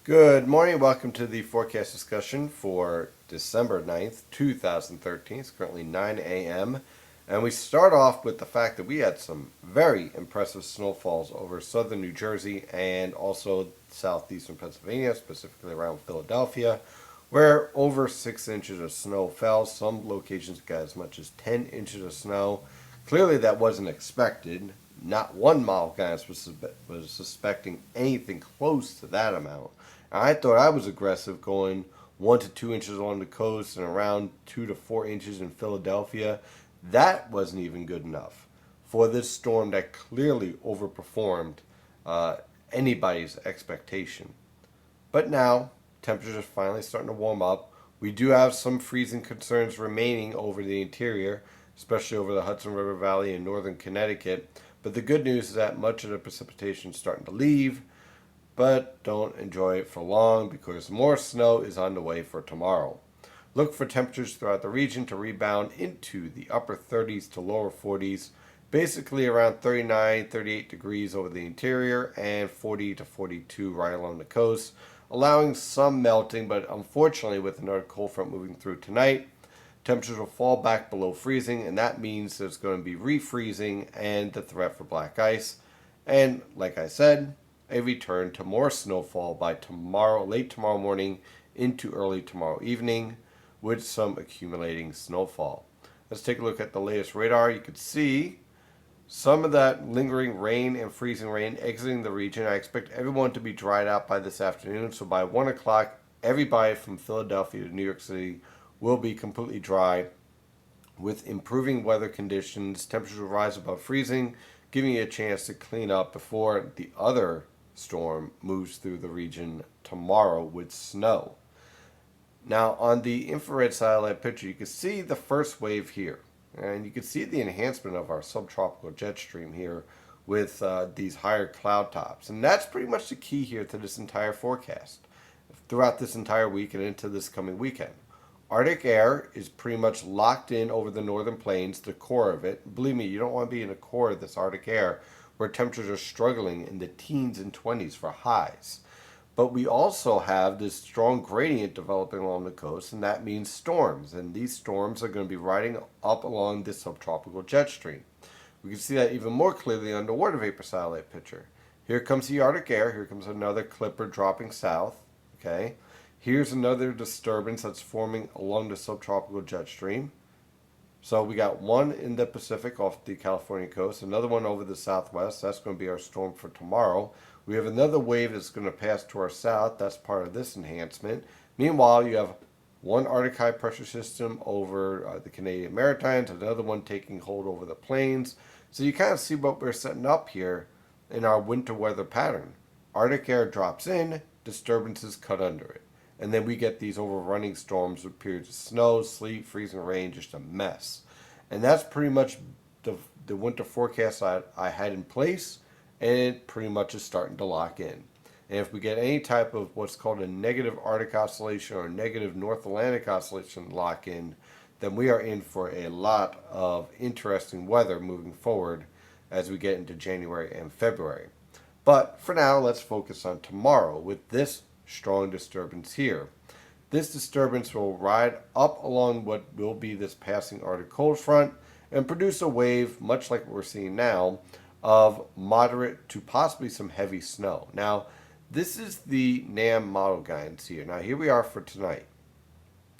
Good morning. Welcome to the forecast discussion for December 9th, 2013. It's currently 9 a.m. And we start off with the fact that we had some very impressive snowfalls over southern New Jersey and also southeastern Pennsylvania, specifically around Philadelphia, where over 6 inches of snow fell. Some locations got as much as 10 inches of snow. Clearly, that wasn't expected. Not one model guy was suspecting anything close to that amount. I thought I was aggressive going 1 to 2 inches along the coast and around 2 to 4 inches in Philadelphia. That wasn't even good enough for this storm that clearly overperformed anybody's expectation. But now, temperatures are finally starting to warm up. We do have some freezing concerns remaining over the interior, especially over the Hudson River Valley in northern Connecticut. But the good news is that much of the precipitation is starting to leave. But don't enjoy it for long because more snow is on the way for tomorrow. Look for temperatures throughout the region to rebound into the upper 30s to lower 40s, basically around 39, 38 degrees over the interior and 40 to 42 right along the coast, allowing some melting, but unfortunately with another cold front moving through tonight, temperatures will fall back below freezing, and that means there's going to be refreezing and the threat for black ice. And like I said, a return to more snowfall by tomorrow, late tomorrow morning into early tomorrow evening with some accumulating snowfall. Let's take a look at the latest radar. You can see some of that lingering rain and freezing rain exiting the region. I expect everyone to be dried out by this afternoon. So by 1 o'clock, everybody from Philadelphia to New York City will be completely dry with improving weather conditions. Temperatures will rise above freezing, giving you a chance to clean up before the other storm moves through the region tomorrow with snow. Now, on the infrared satellite picture, you can see the first wave here. And you can see the enhancement of our subtropical jet stream here with these higher cloud tops. And that's pretty much the key here to this entire forecast throughout this entire week and into this coming weekend. Arctic air is pretty much locked in over the northern plains, the core of it. Believe me, you don't want to be in the core of this Arctic air where temperatures are struggling in the teens and 20s for highs. But we also have this strong gradient developing along the coast, and that means storms. And these storms are going to be riding up along this subtropical jet stream. We can see that even more clearly on the water vapor satellite picture. Here comes the Arctic air. Here comes another clipper dropping south. Okay. Here's another disturbance that's forming along the subtropical jet stream. So we got one in the Pacific off the California coast, another one over the southwest. That's going to be our storm for tomorrow. We have another wave that's going to pass to our south. That's part of this enhancement. Meanwhile, you have one Arctic high pressure system over the Canadian Maritimes, another one taking hold over the plains. So you kind of see what we're setting up here in our winter weather pattern. Arctic air drops in, disturbances cut under it. And then we get these overrunning storms with periods of snow, sleet, freezing rain, just a mess. And that's pretty much the winter forecast I had in place, and it pretty much is starting to lock in. And if we get any type of what's called a negative Arctic oscillation or a negative North Atlantic oscillation lock in, then we are in for a lot of interesting weather moving forward as we get into January and February. But for now, let's focus on tomorrow with this strong disturbance here. This disturbance will ride up along what will be this passing Arctic cold front and produce a wave, much like what we're seeing now, of moderate to possibly some heavy snow. Now, this is the NAM model guidance here. Now, here we are for tonight.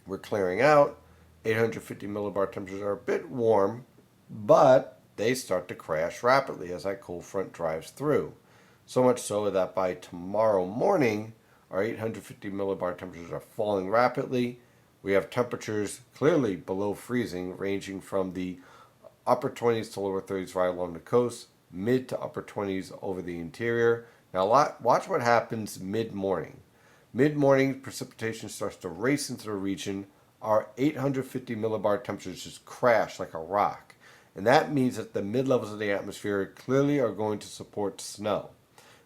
We're clearing out. 850 millibar temperatures are a bit warm, but they start to crash rapidly as that cold front drives through. So much so that by tomorrow morning, our 850 millibar temperatures are falling rapidly. We have temperatures clearly below freezing, ranging from the upper 20s to lower 30s right along the coast, mid to upper 20s over the interior. Now watch what happens mid-morning. Mid-morning, precipitation starts to race into the region. Our 850 millibar temperatures just crash like a rock. And that means that the mid-levels of the atmosphere clearly are going to support snow.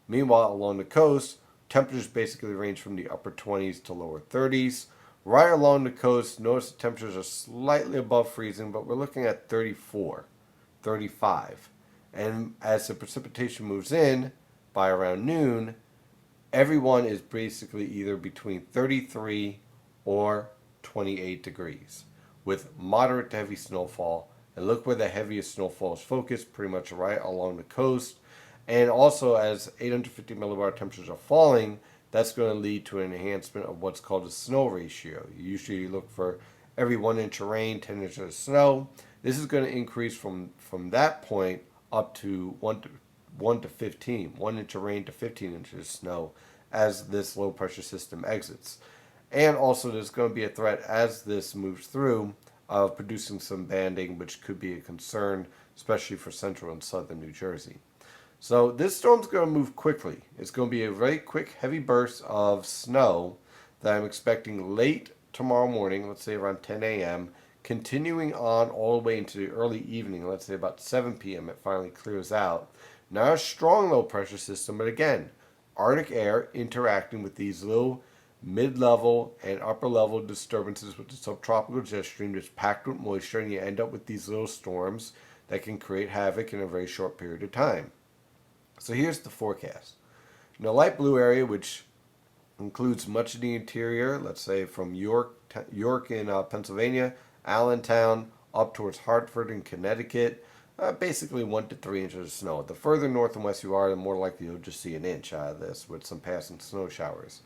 Meanwhile, along the coast, temperatures basically range from the upper 20s to lower 30s. Right along the coast, notice the temperatures are slightly above freezing, but we're looking at 34, 35. And as the precipitation moves in by around noon, everyone is basically either between 33 or 28 degrees with moderate to heavy snowfall. And look where the heaviest snowfall is focused, pretty much right along the coast. And also, as 850 millibar temperatures are falling, that's going to lead to an enhancement of what's called a snow ratio. You usually look for every 1 inch of rain, 10 inches of snow. This is going to increase from that point up to 1 to 15, 1 inch of rain to 15 inches of snow as this low pressure system exits. And also, there's going to be a threat as this moves through of producing some banding, which could be a concern, especially for central and southern New Jersey. So this storm's going to move quickly. It's going to be a very quick, heavy burst of snow that I'm expecting late tomorrow morning, let's say around 10 a.m., continuing on all the way into the early evening, let's say about 7 p.m. It finally clears out. Not a strong low pressure system, but again, Arctic air interacting with these little mid-level and upper-level disturbances with the subtropical jet stream that's packed with moisture, and you end up with these little storms that can create havoc in a very short period of time. So here's the forecast. In the light blue area, which includes much of the interior, let's say from York in Pennsylvania, Allentown, up towards Hartford in Connecticut, basically 1 to 3 inches of snow. The further north and west you are, the more likely you'll just see an inch out of this with some passing snow showers.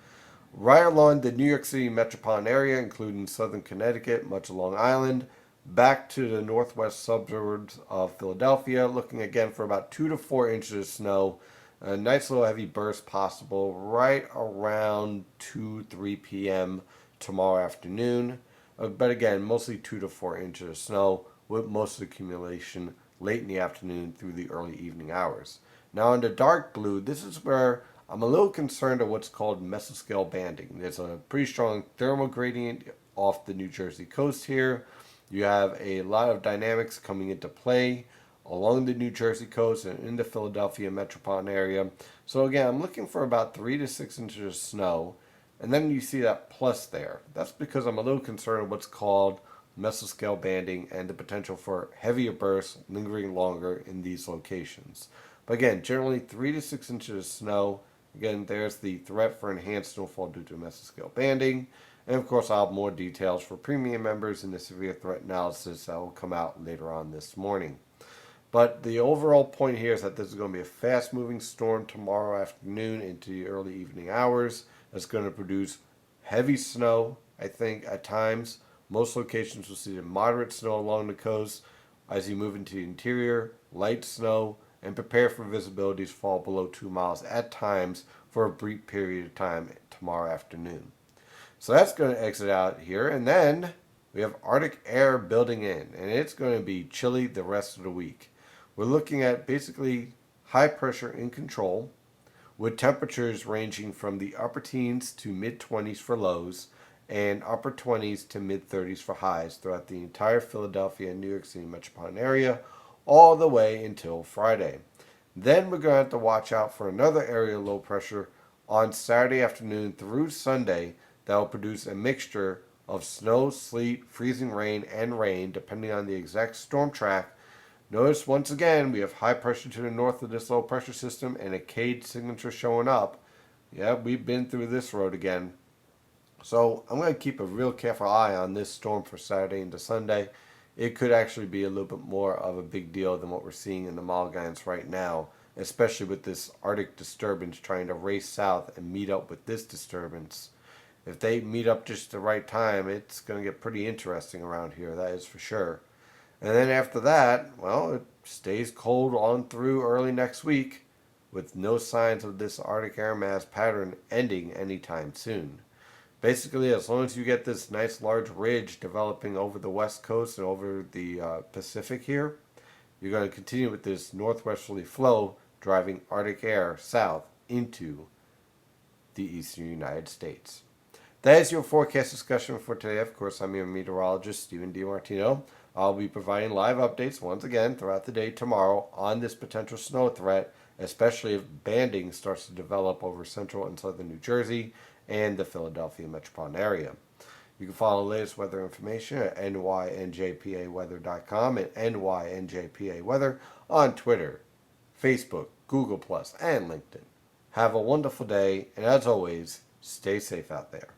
Right along the New York City metropolitan area, including southern Connecticut, much of Long Island, back to the northwest suburbs of Philadelphia, looking again for about 2 to 4 inches of snow. A nice little heavy burst possible right around 3 p.m. tomorrow afternoon. But again, mostly 2 to 4 inches of snow with most of the accumulation late in the afternoon through the early evening hours. Now in the dark blue, this is where I'm a little concerned of what's called mesoscale banding. There's a pretty strong thermal gradient off the New Jersey coast here. You have a lot of dynamics coming into play along the New Jersey coast and in the Philadelphia metropolitan area. So again, I'm looking for about 3 to 6 inches of snow. And then you see that plus there. That's because I'm a little concerned with what's called mesoscale banding and the potential for heavier bursts lingering longer in these locations. But again, generally 3 to 6 inches of snow. Again, there's the threat for enhanced snowfall due to mesoscale banding. And of course, I'll have more details for premium members in the severe threat analysis that will come out later on this morning. But the overall point here is that this is going to be a fast-moving storm tomorrow afternoon into the early evening hours. It's going to produce heavy snow, I think, at times. Most locations will see moderate snow along the coast. As you move into the interior, light snow, and prepare for visibilities fall below 2 miles at times for a brief period of time tomorrow afternoon. So that's going to exit out here. And then we have Arctic air building in, and it's going to be chilly the rest of the week. We're looking at basically high pressure in control with temperatures ranging from the upper teens to mid 20s for lows and upper 20s to mid 30s for highs throughout the entire Philadelphia and New York City metropolitan area all the way until Friday. Then we're going to have to watch out for another area of low pressure on Saturday afternoon through Sunday that will produce a mixture of snow, sleet, freezing rain, and rain depending on the exact storm track. Notice once again we have high pressure to the north of this low pressure system and a CADE signature showing up. Yeah, we've been through this road again. So I'm going to keep a real careful eye on this storm for Saturday into Sunday. It could actually be a little bit more of a big deal than what we're seeing in the Malgans right now, especially with this Arctic disturbance trying to race south and meet up with this disturbance. If they meet up just the right time, it's going to get pretty interesting around here, that is for sure. And then after that, well, it stays cold on through early next week with no signs of this Arctic air mass pattern ending anytime soon. Basically, as long as you get this nice large ridge developing over the west coast and over the Pacific here, you're going to continue with this northwesterly flow driving Arctic air south into the eastern United States. That is your forecast discussion for today. Of course, I'm your meteorologist, Stephen DiMartino. I'll be providing live updates once again throughout the day tomorrow on this potential snow threat, especially if banding starts to develop over central and southern New Jersey and the Philadelphia metropolitan area. You can follow the latest weather information at nynjpaweather.com and nynjpaweather on Twitter, Facebook, Google+, and LinkedIn. Have a wonderful day, and as always, stay safe out there.